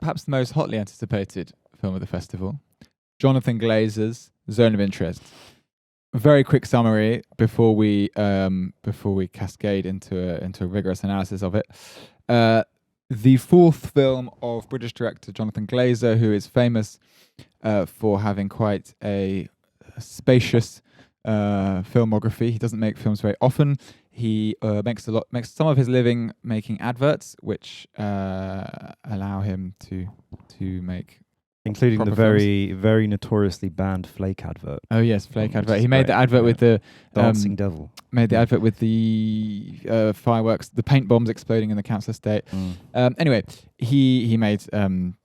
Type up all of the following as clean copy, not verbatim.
perhaps the most hotly anticipated film of the festival, Jonathan Glazer's Zone of Interest. A very quick summary before we cascade into a rigorous analysis of it. The fourth film of British director Jonathan Glazer, who is famous for having quite a spacious filmography. He doesn't make films very often. He makes some of his living making adverts, which allow him to make, including the very notoriously banned Flake advert. Oh yes, Flake advert. He made the advert with the dancing devil. Made the advert with the fireworks, the paint bombs exploding in the council estate. Anyway, he made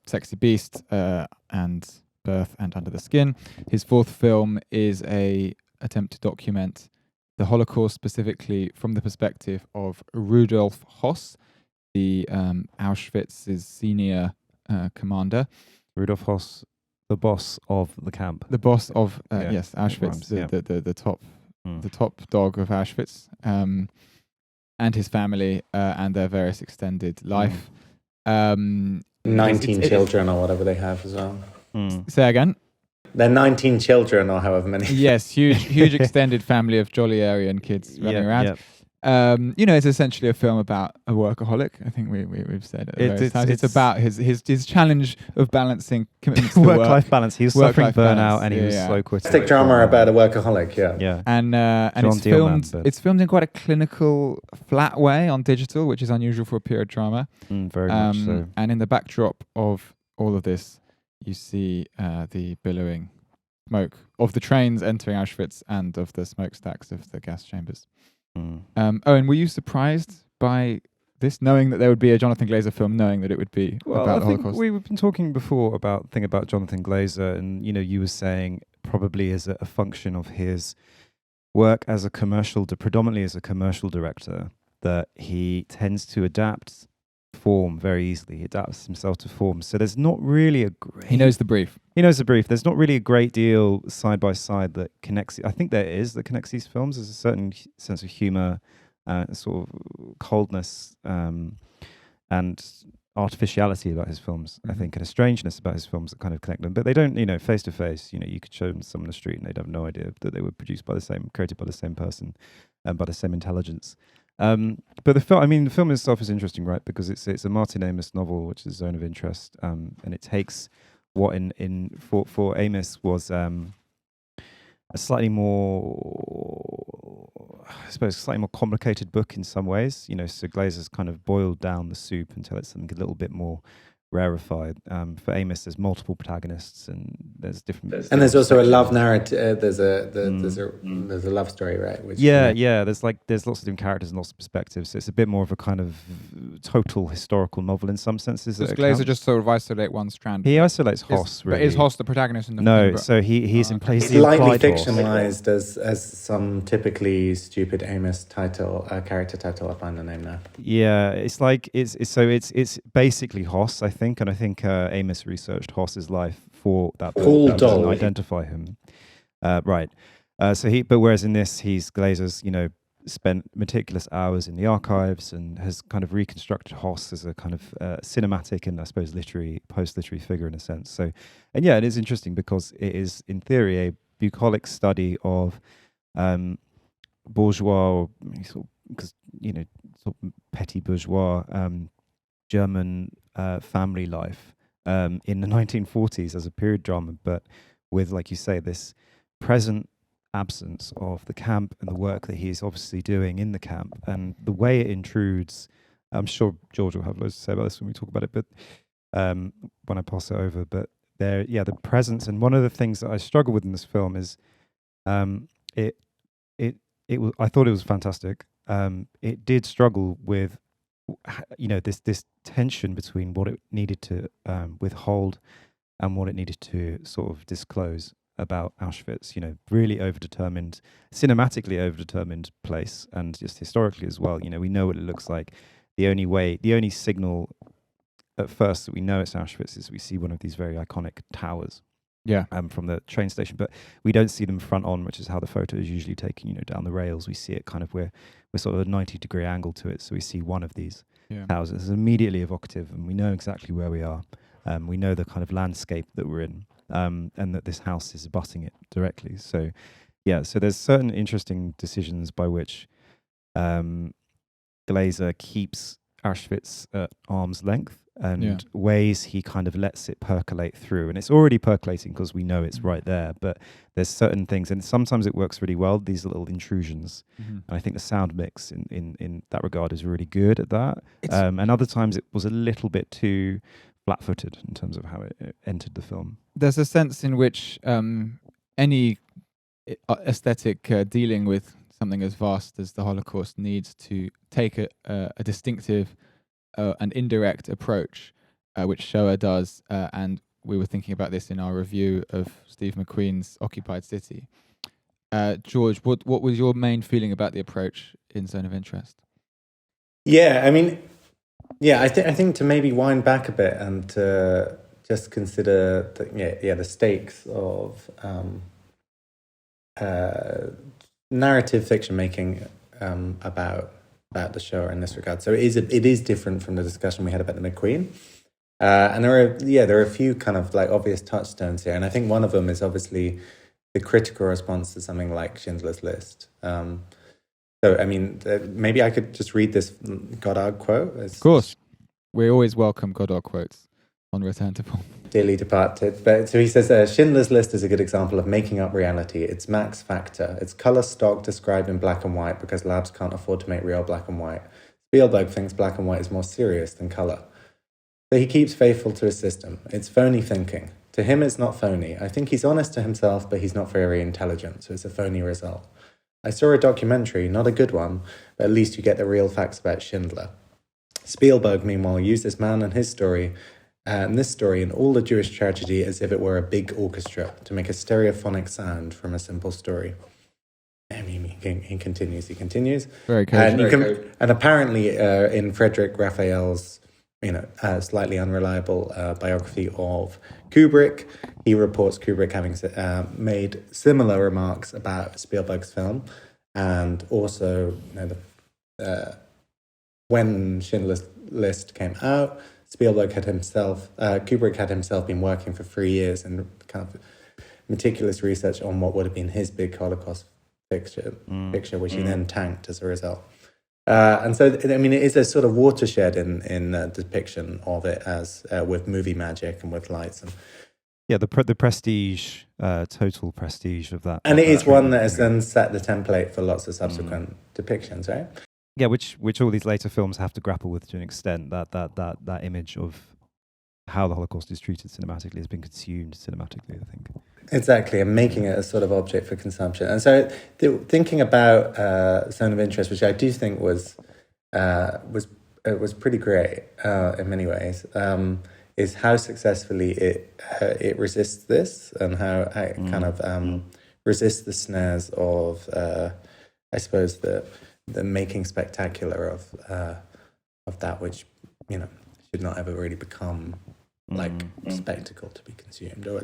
Sexy Beast and Birth and Under the Skin. His fourth film is a attempt to document the Holocaust, specifically from the perspective of Rudolf Höss, the Auschwitz's senior commander. Rudolf Höss, the boss of the camp. The boss of Auschwitz, the top dog of Auschwitz, and his family and their various extended life. 19 children or whatever they have as well. Say again. They're 19 children or however many. Yes, huge extended family of jolly Aryan kids running around. It's essentially a film about a workaholic. I think we've said it. It's about his challenge of balancing commitments to work-life balance. He was suffering burnout, and he was slow quitting. Stick drama about a workaholic. And it's filmed in quite a clinical, flat way on digital, which is unusual for a period drama. Very much so. And in the backdrop of all of this, you see the billowing smoke of the trains entering Auschwitz and of the smokestacks of the gas chambers. Owen, were you surprised by this, knowing that there would be a Jonathan Glazer film, knowing that it would be about the Holocaust? We've been talking before about Jonathan Glazer, and you were saying probably as a function of his work as predominantly as a commercial director, that he tends to adapt form very easily. He adapts himself to form. So there's not really He knows the brief. There's not really a great deal side by side that connects. I think that connects these films. There's a certain sense of humor, sort of coldness, and artificiality about his films. I think, and a strangeness about his films that kind of connect them. But they don't, face to face. You could show them someone on the street and they'd have no idea that they were created by the same person, and by the same intelligence. But the film itself is interesting, right? Because it's a Martin Amis novel, which is Zone of Interest, and it takes what for Amis was a slightly more, I suppose, slightly more complicated book in some ways. So Glazer's kind of boiled down the soup until it's something a little bit more rarefied. For Amos, there's multiple protagonists, and there's different. And there's also a love narrative. There's a love story, right? Which There's lots of different characters and lots of perspectives. So it's a bit more of a kind of total historical novel in some senses. Does Glazer just sort of isolate one strand? He isolates Höss. Really. But is Höss the protagonist in the film? No, so he's in place. He's lightly fictionalized as some typically stupid Amos title, character title. I'll find the name now. Yeah, it's basically Höss, I think. And I think Amos researched Höss's life for that to identify him. Right. But whereas in this, Glazer's, spent meticulous hours in the archives and has kind of reconstructed Höss as a kind of cinematic and I suppose post-literary figure in a sense. So, and it is interesting because it is in theory a bucolic study of bourgeois, because sort of petty bourgeois German family life in the 1940s as a period drama, but with, like you say, this present absence of the camp and the work that he's obviously doing in the camp, and the way it intrudes. I'm sure George will have loads to say about this when we talk about it, but when I pass it over. But the presence, and one of the things that I struggle with in this film is I thought it was fantastic. It did struggle with this tension between what it needed to withhold and what it needed to sort of disclose about Auschwitz. Really overdetermined, cinematically overdetermined place, and just historically as well. We know what it looks like. The only signal at first that we know it's Auschwitz is we see one of these very iconic towers. From the train station, but we don't see them front on, which is how the photo is usually taken. Down the rails, we see it kind of we're sort of a 90-degree angle to it, so we see one of these towers. It's immediately evocative, and we know exactly where we are. We know the kind of landscape that we're in, and that this house is abutting it directly. So, yeah, so there's certain interesting decisions by which Glazer keeps Auschwitz at arm's length, and ways he kind of lets it percolate through. And it's already percolating because we know it's right there, but there's certain things, and sometimes it works really well, these little intrusions. And I think the sound mix in that regard is really good at that. And other times it was a little bit too flat-footed in terms of how it entered the film. There's a sense in which any aesthetic dealing with something as vast as the Holocaust needs to take a distinctive and indirect approach, which Shoah does. And we were thinking about this in our review of Steve McQueen's Occupied City. George, what was your main feeling about the approach in Zone of Interest? Yeah, I mean, I think to maybe wind back a bit and to just consider the stakes of narrative fiction making about the Shoah in this regard. So it is different from the discussion we had about the McQueen. And there are a few kind of like obvious touchstones here, and I think one of them is obviously the critical response to something like Schindler's List. So, I mean, maybe I could just read this Godard quote. Of course. We always welcome Godard quotes on Return to Form. Dearly departed. But so he says, Schindler's List is a good example of making up reality. It's max factor. It's color stock described in black and white because labs can't afford to make real black and white. Spielberg thinks black and white is more serious than color. So he keeps faithful to his system. It's phony thinking. To him, it's not phony. I think he's honest to himself, but he's not very intelligent, so it's a phony result. I saw a documentary, not a good one, but at least you get the real facts about Schindler. Spielberg, meanwhile, used this man and his story, and this story and all the Jewish tragedy as if it were a big orchestra to make a stereophonic sound from a simple story. I mean, he continues. Very cool. And apparently in Frederick Raphael's slightly unreliable biography of Kubrick, he reports Kubrick having made similar remarks about Spielberg's film, and also when Schindler's List came out, Kubrick had himself been working for 3 years in kind of meticulous research on what would have been his big Holocaust picture, which he then tanked as a result. And so, I mean, it is a sort of watershed in the depiction of it as with movie magic and with lights. And the prestige, total prestige of that. And it is one that has then set the template for lots of subsequent depictions, right? Yeah, which all these later films have to grapple with to an extent. That image of how the Holocaust is treated cinematically has been consumed cinematically, I think. Exactly, and making it a sort of object for consumption. And so thinking about Zone of Interest, which I do think was pretty great in many ways, is how successfully it resists this, and how it kind of resists the snares of, I suppose, the making spectacular of that which should not ever really become like spectacle to be consumed, or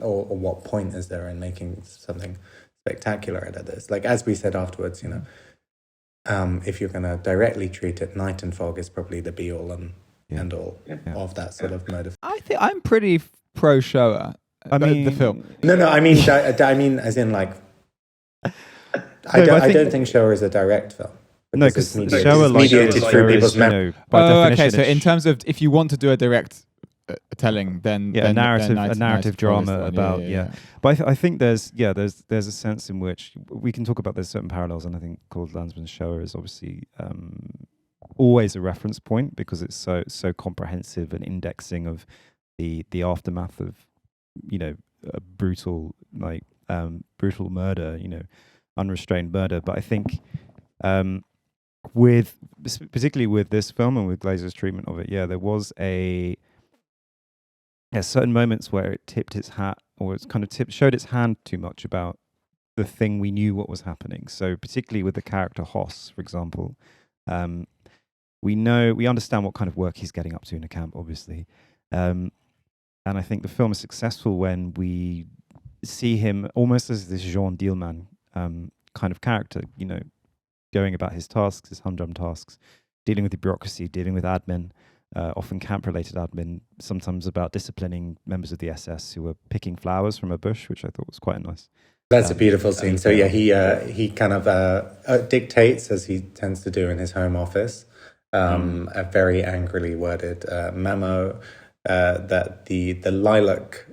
or what point is there in making something spectacular out of this? Like, as we said afterwards, if you're going to directly treat it, Night and Fog is probably the be all and end all of that sort of mode of. I think I'm pretty pro Shoah. I mean, the film. No, I mean as in like. I don't think Shoah is a direct film. No, because Shoah mediated through people's memory. Okay, so in terms of if you want to do a direct telling, then a narrative drama about But I think there's a sense in which we can talk about there's certain parallels, and I think Claude Lanzmann's Shoah is obviously always a reference point because it's so comprehensive and indexing of the aftermath of a brutal murder, unrestrained murder. But I think particularly with this film and with Glazer's treatment of it, there was certain moments where it tipped its hat, or it's kind of showed its hand too much about the thing we knew what was happening. So particularly with the character Höss, for example, we understand what kind of work he's getting up to in a camp, obviously, and I think the film is successful when we see him almost as this Jean Dielman kind of character, going about his tasks, his humdrum tasks, dealing with the bureaucracy, dealing with admin, often camp-related admin, sometimes about disciplining members of the SS who were picking flowers from a bush, which I thought was quite nice. That's a beautiful scene. So yeah, he kind of dictates, as he tends to do in his home office, a very angrily worded memo that the lilac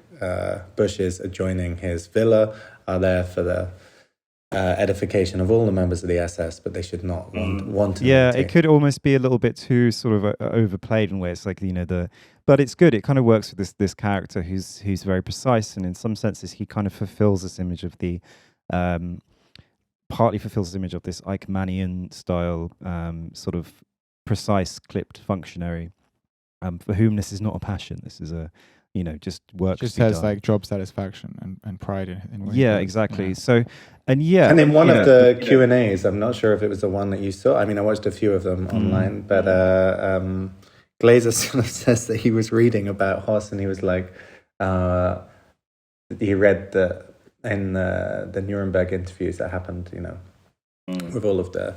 bushes adjoining his villa are there for the edification of all the members of the SS, but they should not want to. Yeah, it could almost be a little bit too sort of overplayed in ways, like but it's good. It kind of works with this character who's very precise, and in some senses he kind of fulfills this image of the partly fulfills this image of this Eichmannian style sort of precise clipped functionary for whom this is not a passion. This is a just work. Just has done. Like job satisfaction and pride in what yeah, exactly. Yeah. So, and in one of the Q&As, I'm not sure if it was the one that you saw. I mean, I watched a few of them online, but Glazer sort of says that he was reading about Höss, and he was like, he read in the Nuremberg interviews that happened, with all of the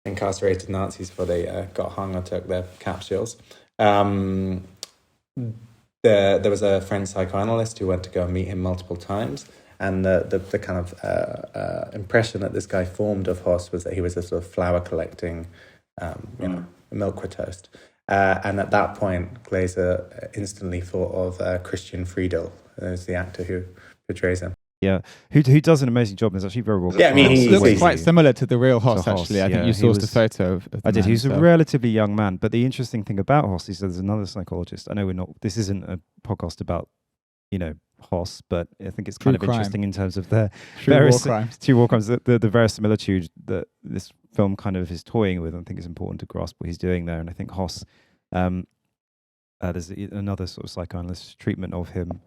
incarcerated Nazis before they got hung or took their capsules. There was a French psychoanalyst who went to go and meet him multiple times, and the kind of impression that this guy formed of Höss was that he was a sort of flower collecting, milk with toast. And at that point, Glazer instantly thought of Christian Friedel, who's the actor who portrays him. Yeah, who does an amazing job and is actually very well. Yeah, I mean, he looks quite similar to the real Höss, Höss, actually. I think you saw the photo of I did. He's a relatively young man, but the interesting thing about Höss is there's another psychologist. I know this isn't a podcast about, Höss, but I think it's kind of interesting in terms of the true war crimes, the verisimilitude that this film kind of is toying with. I think it's important to grasp what he's doing there. And I think Höss, there's another sort of psychoanalyst treatment of him,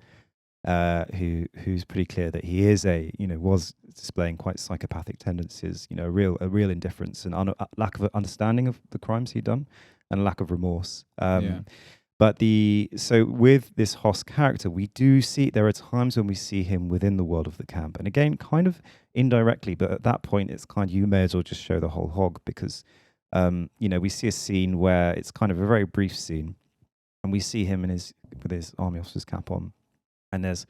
who's pretty clear that he is was displaying quite psychopathic tendencies, a real indifference and lack of understanding of the crimes he'd done and lack of remorse. But so with this Höss character, we do see there are times when we see him within the world of the camp, and again, kind of indirectly. But at that point, it's kind of, you may as well just show the whole hog, because we see a scene where it's kind of a very brief scene, and we see him with his army officer's cap on. And there's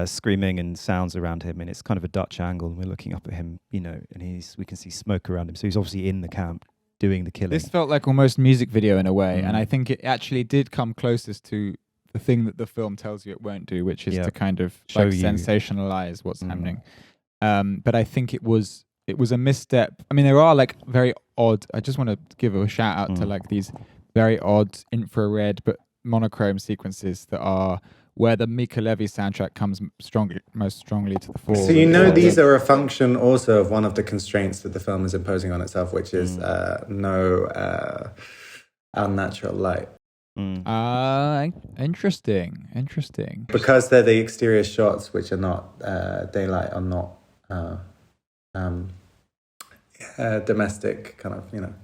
screaming and sounds around him, and it's kind of a Dutch angle, and we're looking up at him, and we can see smoke around him. So he's obviously in the camp doing the killing. This felt like almost music video in a way, and I think it actually did come closest to the thing that the film tells you it won't do, which is to kind of sensationalize what's happening. But I think it was a misstep. I mean, there are like very odd. I just want to give a shout out to like these very odd infrared but monochrome sequences that are where the Mika Levy soundtrack comes most strongly to the fore. So these are a function also of one of the constraints that the film is imposing on itself, which is no unnatural light. Interesting. Because they're the exterior shots, which are not daylight, are not domestic kind of,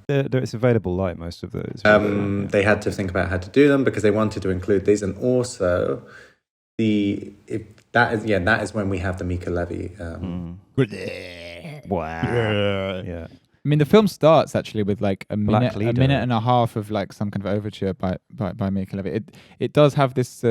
It's available light, most of those. They had to think about how to do them because they wanted to include these, and also that is when we have the Mika Levy. Wow. Yeah. I mean, the film starts actually with like a minute and a half of like some kind of overture by Mika Levy. It does have this.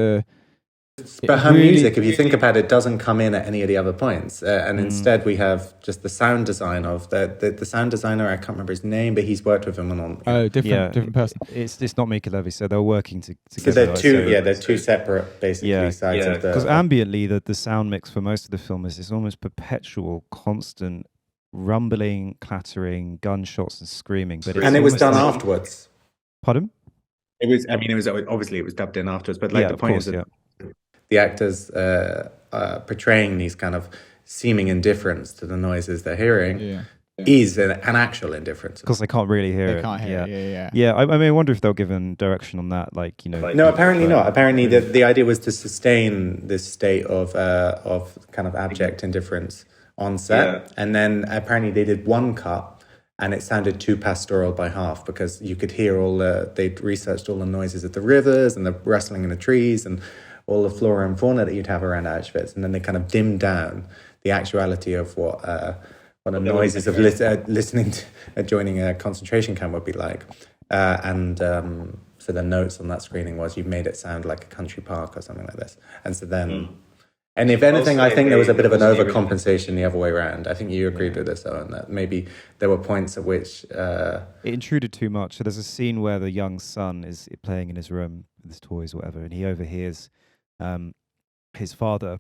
But her music, if you think about it, doesn't come in at any of the other points, and instead we have just the sound design of the sound designer. I can't remember his name, but he's worked with him on. Different person. It's not Mika Levy, so they're working together. So they're two separate basically sides of the. Because ambiently, the sound mix for most of the film is this almost perpetual, constant rumbling, clattering, gunshots, and screaming. But it was done afterwards. Pardon? It was obviously it was dubbed in afterwards, but the point is that. The actors portraying these kind of seeming indifference to the noises they're hearing is an actual indifference. Because they can't really hear it. They can't hear it, Yeah, I mean, I wonder if they're given direction on that, No, apparently not. Apparently the idea was to sustain this state of kind of abject indifference on set. And then apparently they did one cut, and it sounded too pastoral by half, because you could hear they'd researched all the noises of the rivers and the rustling in the trees and all the flora and fauna that you'd have around Auschwitz, and then they kind of dimmed down the actuality of what the noises of listening to joining a concentration camp would be like. So for the notes on that screening was, "You've made it sound like a country park or something like this." And so then, and if anything, I think there was a bit of an overcompensation the other way around. I think you agreed with this, Owen, that maybe there were points at which it intruded too much. So there's a scene where the young son is playing in his room with his toys, or whatever, and he overhears his father.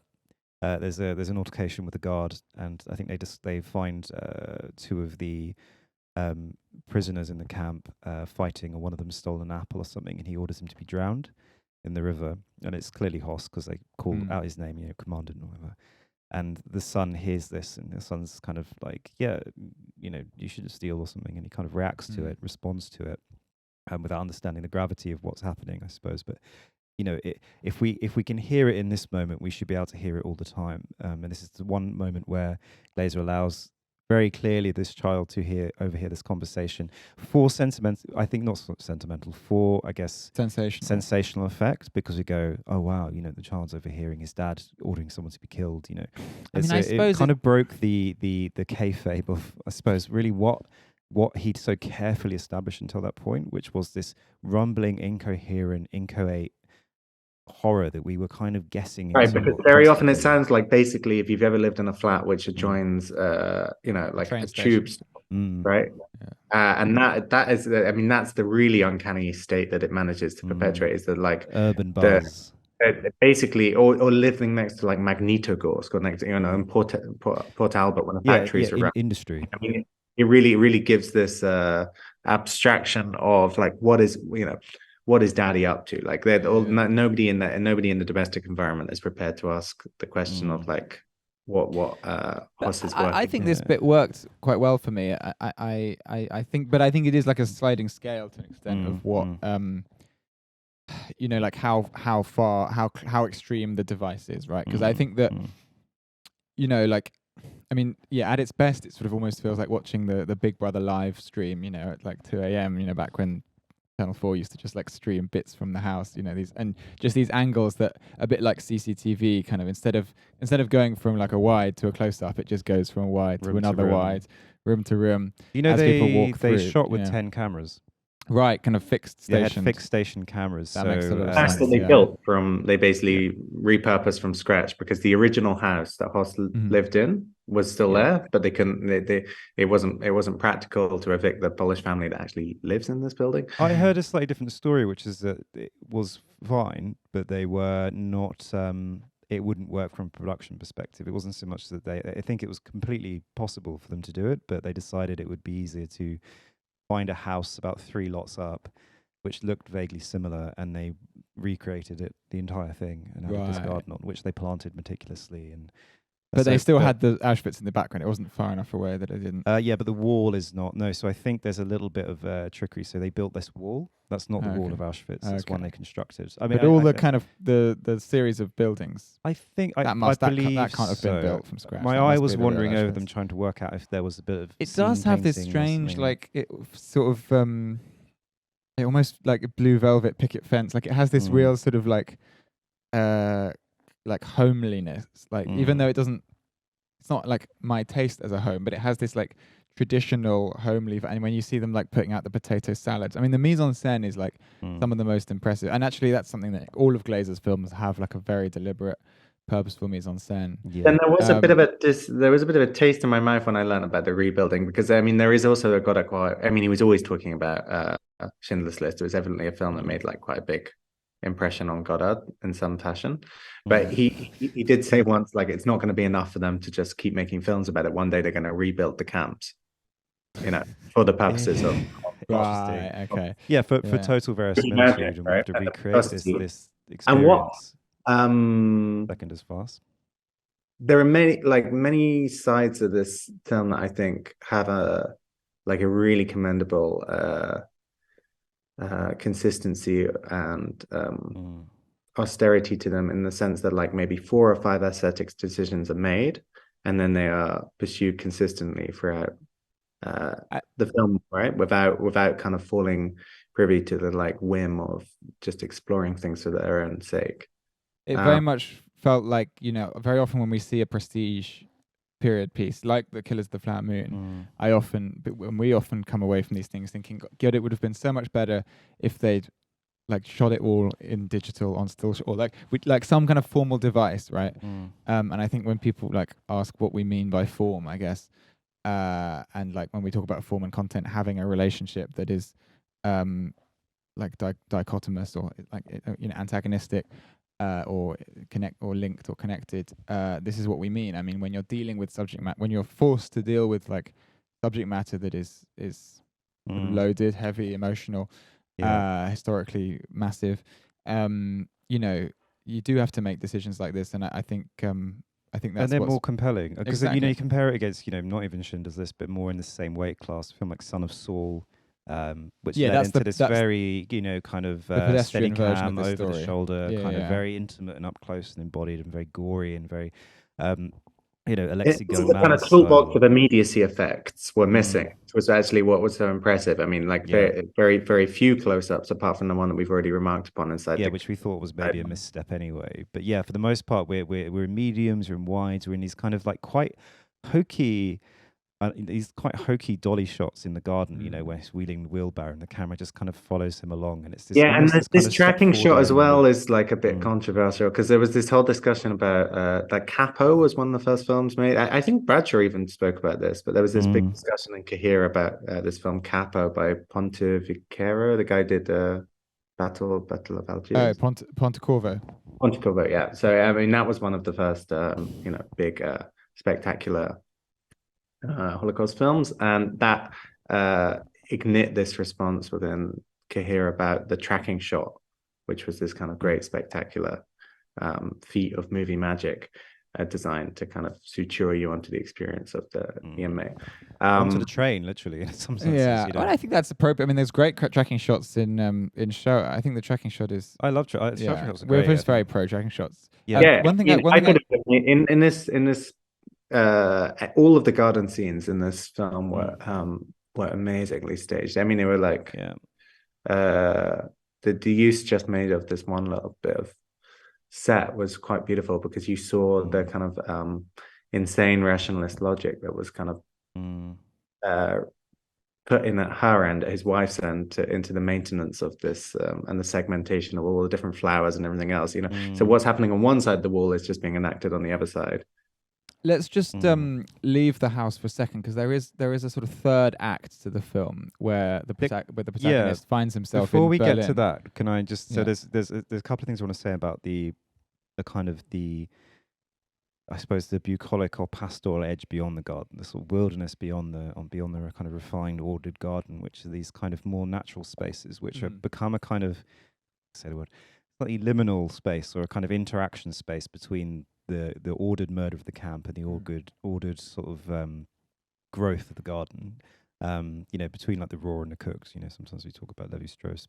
There's an altercation with the guard, and I think they find two of the prisoners in the camp fighting, and one of them stole an apple or something, and he orders him to be drowned in the river, and it's clearly Höss because they call out his name, Commandant or whatever. And the son hears this, and the son's kind of like, yeah, you should steal or something, and he kind of reacts to it, responds to it, without understanding the gravity of what's happening, I suppose. But if we can hear it in this moment, we should be able to hear it all the time. And this is the one moment where Glazer allows very clearly this child to overhear this conversation for sentimental, I think not sentimental, for, I guess, sensational effect, because we go, oh wow, the child's overhearing his dad ordering someone to be killed. I suppose it kind of broke the kayfabe of, I suppose, really what he'd so carefully established until that point, which was this rumbling, incoherent, inchoate horror that we were kind of guessing. Right, because very often it sounds like, basically, if you've ever lived in a flat which adjoins, like train a station. tube, right? Yeah. And that is, that's the really uncanny state that it manages to perpetuate, is that, like, urban buzz. Basically, or living next to, like, Magnitogorsk, or next to, in Port Albert, when the factories are around. Industry. It really gives this abstraction of, like, what is daddy up to? Like, nobody in the domestic environment is prepared to ask the question of, like, what Höss is working. I think this bit worked quite well for me. I think it is like a sliding scale to an extent of what like how far, how extreme the device is, right? Because I think that at its best, it sort of almost feels like watching the Big Brother live stream, at like 2 a.m. Back when Channel 4 used to just like stream bits from the house, these angles that a bit like CCTV kind of, instead of going from like a wide to a close up, it just goes from a wide to another wide, room to room. They shot with 10 cameras. Right, kind of fixed station. They had fixed station cameras. That makes a lot of house sense. that they built they basically repurposed from scratch, because the original house that Höss lived in was still there, but they couldn't. It wasn't practical to evict the Polish family that actually lives in this building. I heard a slightly different story, which is that it was fine, but they were not. It wouldn't work from a production perspective. It wasn't so much that I think it was completely possible for them to do it, but they decided it would be easier to find a house about 3 lots up, which looked vaguely similar, and they recreated the entire thing, and added this garden on, which they planted meticulously. But they still had the Auschwitz in the background. It wasn't far enough away that it didn't. But the wall is not. No, so I think there's a little bit of trickery. So they built this wall. That's not the wall of Auschwitz. It's one they constructed. But all the kind of the series of buildings. I think that can't have been built from scratch. My eye was wandering over them, trying to work out if there was a bit of. It does have this strange, like, it sort of it almost like a blue velvet picket fence. Like, it has this real sort of like homeliness. Like, even though it's not like my taste as a home, but it has this like traditional homely. And when you see them like putting out the potato salads, the mise en scène is like some of the most impressive. And actually, that's something that all of Glazer's films have, like a very deliberate, purposeful mise en scène. Yeah. And there was a bit of a taste in my mouth when I learned about the rebuilding, because there is also a Godard quote. He was always talking about Schindler's List. It was evidently a film that made like quite a big impression on Godard in some fashion, but he did say once, like, it's not going to be enough for them to just keep making films about it. One day they're going to rebuild the camps, for the purposes of right, okay, for total verisimilitude, right? To recreate this experience. And what second as fast. There are many sides of this film that I think have a really commendable consistency and austerity to them, in the sense that, like, maybe 4 or 5 aesthetics decisions are made, and then they are pursued consistently throughout the film, right? Without kind of falling privy to the like whim of just exploring things for their own sake. It very much felt like, very often when we see a prestige period piece like The Killers of the Flower Moon, we often come away from these things thinking, God, it would have been so much better if they'd like shot it all in digital on still or like some kind of formal device, right? And I think when people like ask what we mean by form, I guess, and like when we talk about form and content having a relationship that is like dichotomous or like antagonistic, or connect or linked or connected, this is what we mean. I mean, when you're dealing with subject matter, when you're forced to deal with like subject matter that is sort of loaded, heavy, emotional, historically massive, you do have to make decisions like this, and I think that's, and they're more compelling because exactly. you compare it against not even Schindler's List, but more in the same weight class, a film like Son of Saul, which led into this very kind of steady cam over the shoulder, kind of very intimate and up close and embodied and very gory and very Alexi It's the kind of toolbox of immediacy effects were missing, which was actually what was so impressive. I mean, like very, very few close-ups apart from the one that we've already remarked upon inside. Which we thought was maybe a misstep anyway. But yeah, for the most part, we're in mediums, we're in wides, we're in these kind of like quite hokey. These quite hokey dolly shots in the garden, where he's wheeling the wheelbarrow and the camera just kind of follows him along, and it's this and this tracking shot as well is like a bit controversial because there was this whole discussion about that Capo was one of the first films made. I think Bradshaw even spoke about this, but there was this big discussion in Kahir about this film Capo by Ponteviquero. The guy did Battle of Algiers. Pontecorvo, yeah. So I mean, that was one of the first big spectacular Holocaust films, and that ignite this response within Kahir about the tracking shot, which was this kind of great spectacular feat of movie magic designed to kind of suture you onto the experience of the inmate. Onto the train, literally, in some sense. Well, I think that's appropriate. I mean, there's great tracking shots in show. I think the tracking shot is. I love tracking shots. We're very pro tracking shots. One thing in this. All of the garden scenes in this film were amazingly staged. I mean, they were like the use just made of this one little bit of set was quite beautiful because you saw the kind of insane rationalist logic that was kind of put in at her end, at his wife's end, into the maintenance of this and the segmentation of all the different flowers and everything else. So what's happening on one side of the wall is just being enacted on the other side. Let's just leave the house for a second because there is a sort of third act to the film where the protagonist finds himself. Before we Berlin. get to that, can I just there's a couple of things I want to say about the kind of I suppose the bucolic or pastoral edge beyond the garden, the sort of wilderness beyond the kind of refined, ordered garden, which are these kind of more natural spaces, which have become a kind of slightly liminal space or a kind of interaction space between the ordered murder of the camp and the ordered sort of growth of the garden, between like the raw and the cooked. Sometimes we talk about Lévi-Strauss,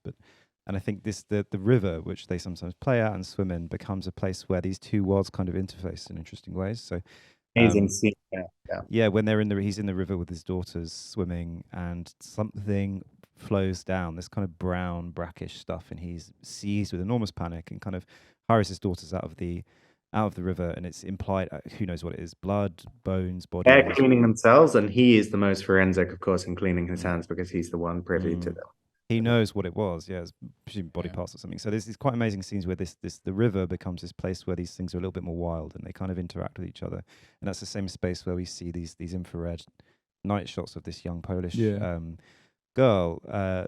and I think the river, which they sometimes play out and swim in, becomes a place where these two worlds kind of interface in interesting ways. So amazing scene. When he's in the river with his daughters swimming, and something flows down, this kind of brown brackish stuff, and he's seized with enormous panic and kind of hurries his daughters out of the river, and it's implied, who knows what it is, blood, bones, body. They're cleaning themselves, and he is the most forensic, of course, in cleaning his hands because he's the one privy to them. He knows what it was, it's presumably body parts or something. So there's these quite amazing scenes where the river becomes this place where these things are a little bit more wild and they kind of interact with each other. And that's the same space where we see these infrared night shots of this young Polish girl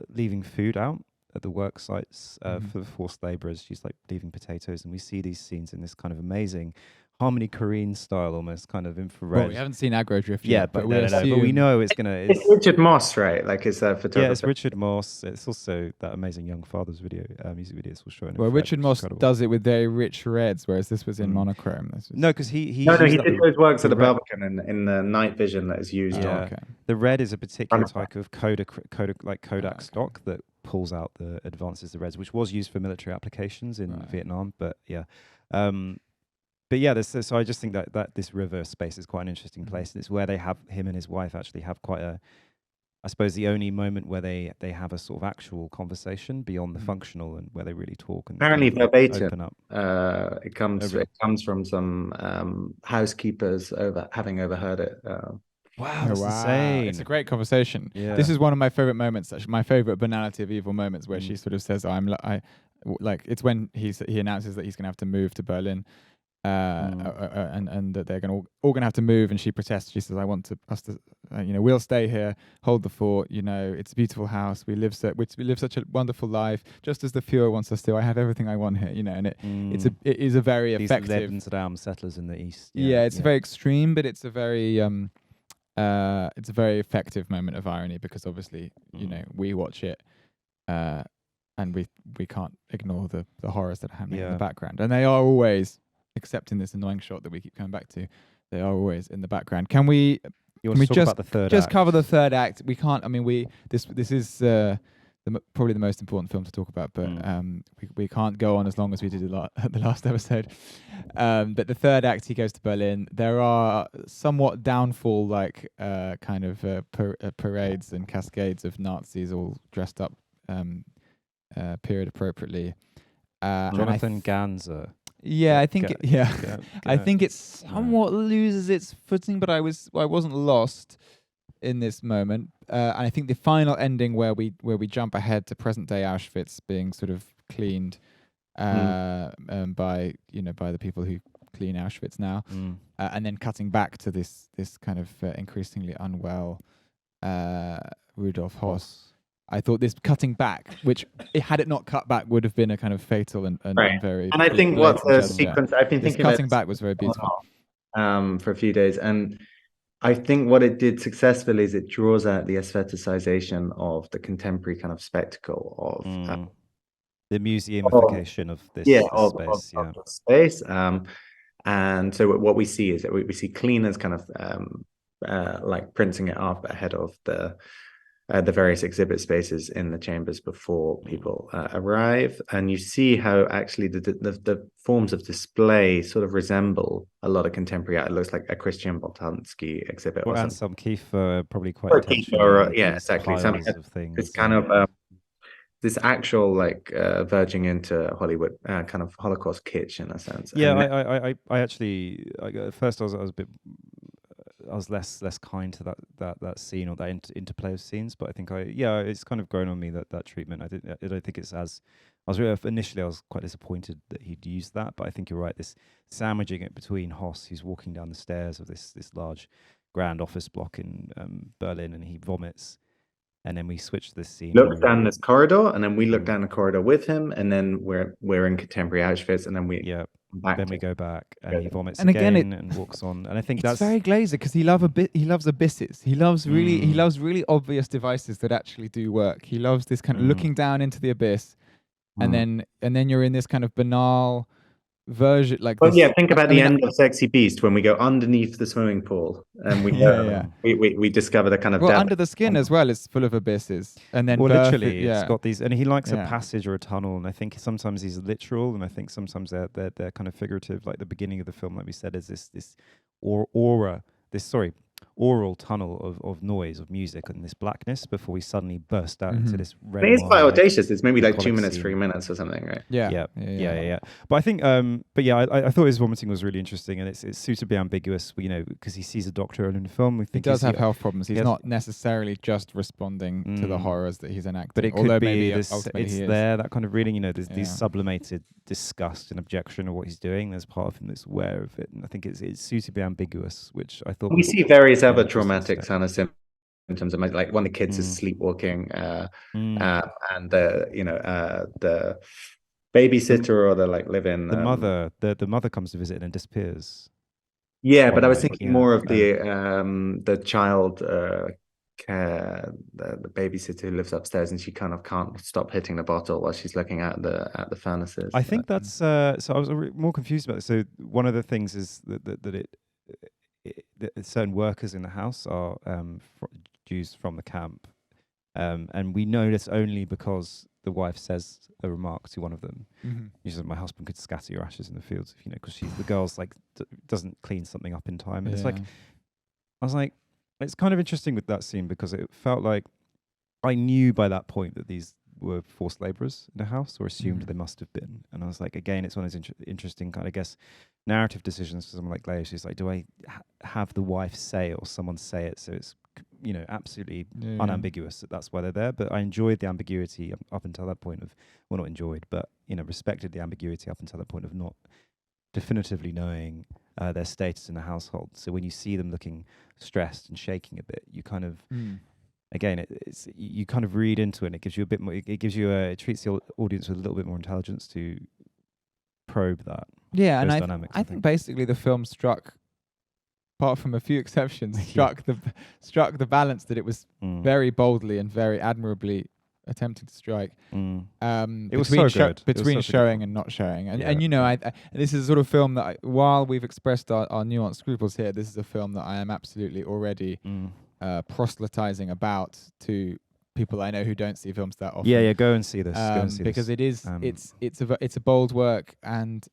leaving food out at the work sites for the forced laborers. She's like leaving potatoes, and we see these scenes in this kind of amazing Harmony Korine style, almost kind of infrared. Well, we haven't seen Aggro Drift yet, but we know it's gonna. It's Richard Moss, right? Like his photographer. Yeah, it's Richard Moss. It's also that amazing Young Fathers video, music videos will show. Well, Richard Moss does it with very rich reds, whereas this was in monochrome. No, because he did those works at the Barbican in the night vision that is used. The red is a particular type of Kodak stock that pulls out the advances, the reds, which was used for military applications in Vietnam. But so I just think that this river space is quite an interesting place. It's where him and his wife actually have quite I suppose the only moment where they have a sort of actual conversation beyond the functional, and where they really talk and apparently verbatim. Open up. It comes from some housekeepers having overheard it Wow, that's Wow. insane. It's a great conversation. Yeah. This is one of my favorite moments, actually, my favorite banality of evil moments, where Mm. she sort of says, like, it's when he announces that he's going to have to move to Berlin, and that they're all going to have to move, and she protests. She says, I want us to, we'll stay here, hold the fort, it's a beautiful house. We live such a wonderful life, just as the Fuhrer wants us to. I have everything I want here, and it is a very These effective Lebensraum settlers in the east. Yeah, it's very extreme, but it's a very effective moment of irony, because obviously, we watch it, and we can't ignore the horrors that are happening in the background, and they are always, except in this annoying shot that we keep coming back to, they are always in the background. Can we talk about the third act? Cover the third act? We can't. I mean, this is probably the most important film to talk about, but we can't go on as long as we did the last episode. But the third act, he goes to Berlin. There are somewhat downfall kind of parades and cascades of Nazis all dressed up period appropriately. Jonathan Glazer. Yeah, I think I think it somewhat loses its footing, but I wasn't lost in this moment, and I think the final ending where we jump ahead to present day Auschwitz being sort of cleaned by the people who clean Auschwitz now, and then cutting back to this kind of increasingly unwell Rudolf Höss. I thought this cutting back, which had it not cut back, would have been a kind of fatal and very. And I think what the sequence I've been thinking cutting back was very beautiful. For a few days, and I think what it did successfully is it draws out the aestheticization of the contemporary kind of spectacle of the museumification of this space. Of the space. And so what we see is that we see cleaners kind of like printing it up ahead of the various exhibit spaces in the chambers before people arrive, and you see how actually the forms of display sort of resemble a lot of contemporary art. It looks like a Christian Boltanski exhibit, and some Kiefer, probably quite intentional. Yeah, exactly. Of things. It's kind of this actual verging into Hollywood kind of Holocaust kitsch in a sense. Yeah, I actually at first I was less kind to that scene or that interplay of scenes, but I think it's kind of grown on me that treatment. I don't think it's as initially I was quite disappointed that he'd used that, but I think you're right. This sandwiching it between Höss, who's walking down the stairs of this large grand office block in Berlin, and he vomits, and then we switch to this scene. Looks down this corridor, and then we look down the corridor with him, and then we're in contemporary Auschwitz, and then we go back, and he vomits again and walks on. And I think that's very Glazer, because he loves abysses. He loves really obvious devices that actually do work. He loves this kind of looking down into the abyss, and then you're in this kind of banal version think about the end of Sexy Beast when we go underneath the swimming pool and we discover the kind of under the skin as well is full of abysses, and then literally it's got these, and he likes a passage or a tunnel, and I think sometimes he's literal, and I think sometimes they're kind of figurative. Like the beginning of the film, like we said, is this aural tunnel of noise, of music, and this blackness before we suddenly burst out into this red. It's quite audacious. It's maybe like 2 minutes, 3 minutes or something, right? Yeah. But I think, I thought his vomiting was really interesting, and it's suitably ambiguous, because he sees a doctor in the film. We think he does have health problems. He's not necessarily just responding to the horrors that he's enacting. But it could be that kind of reading, these sublimated disgust and objection of what he's doing. There's part of him that's aware of it, and I think it's suitably ambiguous, which I thought we see various other traumatic kind of symptoms of like one of the kids is sleepwalking, and the babysitter or the live-in the mother comes to visit and then disappears. Yeah, but I was thinking more of the child care, the babysitter who lives upstairs, and she kind of can't stop hitting the bottle while she's looking at the furnaces. I think that's so I was more confused about it. So one of the things is that certain workers in the house are Jews from the camp, and we know this only because the wife says a remark to one of them. She says, "My husband could scatter your ashes in the fields," because the girl's doesn't clean something up in time. And it's I was like, it's kind of interesting with that scene, because it felt like I knew by that point that were forced labourers in the house, or assumed Mhm. they must have been. And I was like, again, it's one of those interesting kind of, I guess, narrative decisions for someone like Glazer. It's like, do I have the wife say it or someone say it so it's, absolutely Yeah. unambiguous that that's why they're there? But I enjoyed the ambiguity up until that point of, well, not enjoyed, but, respected the ambiguity up until that point of not definitively knowing their status in the household. So when you see them looking stressed and shaking a bit, you kind of, again, it's you kind of read into it, and it gives you a bit more, it treats the audience with a little bit more intelligence to probe that. Yeah, and those I dynamics, I think basically the film struck, apart from a few exceptions, Yeah. struck the balance that it was Mm. very boldly and very admirably attempting to strike. Mm. It Between was so good. It was between such a good showing film. and not showing, and Yeah, and yeah. I this is a sort of film that while we've expressed our nuanced scruples here, this is a film that I am absolutely already proselytizing about to people I know who don't see films that often. Yeah, go and see this. Go and see because this. it is it's a bold work, and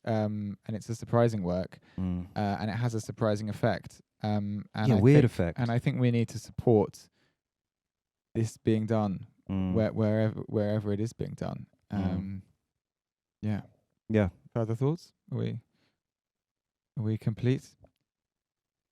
it's a surprising work, and it has a surprising effect. And weird effect. And I think we need to support this being done wherever it is being done. Yeah. Yeah. Further thoughts? Are we complete?